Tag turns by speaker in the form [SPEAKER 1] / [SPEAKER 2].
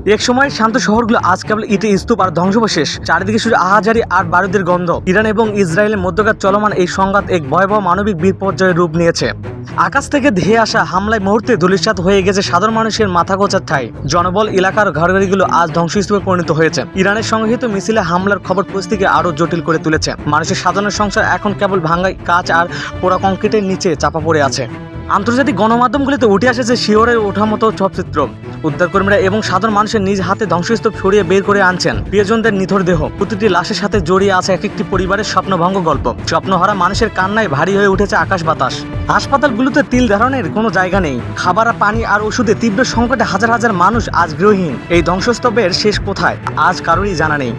[SPEAKER 1] এক সময় শান্ত শহরগুলো আজ কেবল ইটে স্তূপ আর ধ্বংসাবশেষ। চারিদিকে শুধু আহাজারি আর বারুদের গন্ধ। ইরান এবং ইসরায়েলের মধ্যকার চলমান এই সংঘাত এক ভয়াবহ মানবিক বিপর্যয়ের রূপ নিয়েছে। আকাশ থেকে ধেয়ে আসা হামলায় মুহূর্তে ধূলিসাৎ হয়ে গেছে সাধারণ মানুষের মাথা গোঁজার ঠাঁই। জনবল এলাকার ঘরবাড়িগুলো আজ ধ্বংসস্তূপে পরিণত হয়েছে। ইরানের সংঘটিত মিছিলে হামলার খবর পরিস্থিতিকে আরও জটিল করে তুলেছে। মানুষের সাধারণ সংসার এখন কেবল ভাঙা কাঁচ আর পোড়া কংক্রিটের নিচে চাপা পড়ে আছে। আন্তর্জাতিক গণমাধ্যমগুলিতে উঠে আসেছে শিহরের ওঠার মতো ছবচিত্র। উদ্ধারকর্মীরা এবং সাধারণ মানুষের নিজ হাতে ধ্বংসস্তূপ সরিয়ে বের করে আনছেন প্রিয়জনদের নিথর দেহ। প্রতিটি লাশের সাথে জড়িয়ে আছে এক একটি পরিবারের স্বপ্নভঙ্গ গল্প। স্বপ্নহারা মানুষের কান্নায় ভারী হয়ে উঠেছে আকাশ বাতাস। হাসপাতালগুলোতে তিল ধারণের কোনো জায়গা নেই। খাবার, পানি আর ওষুধে তীব্র সংকটে হাজার হাজার মানুষ আজ গৃহহীন। এই ধ্বংসস্তূপের শেষ কোথায় আজ কারোরই জানা নেই।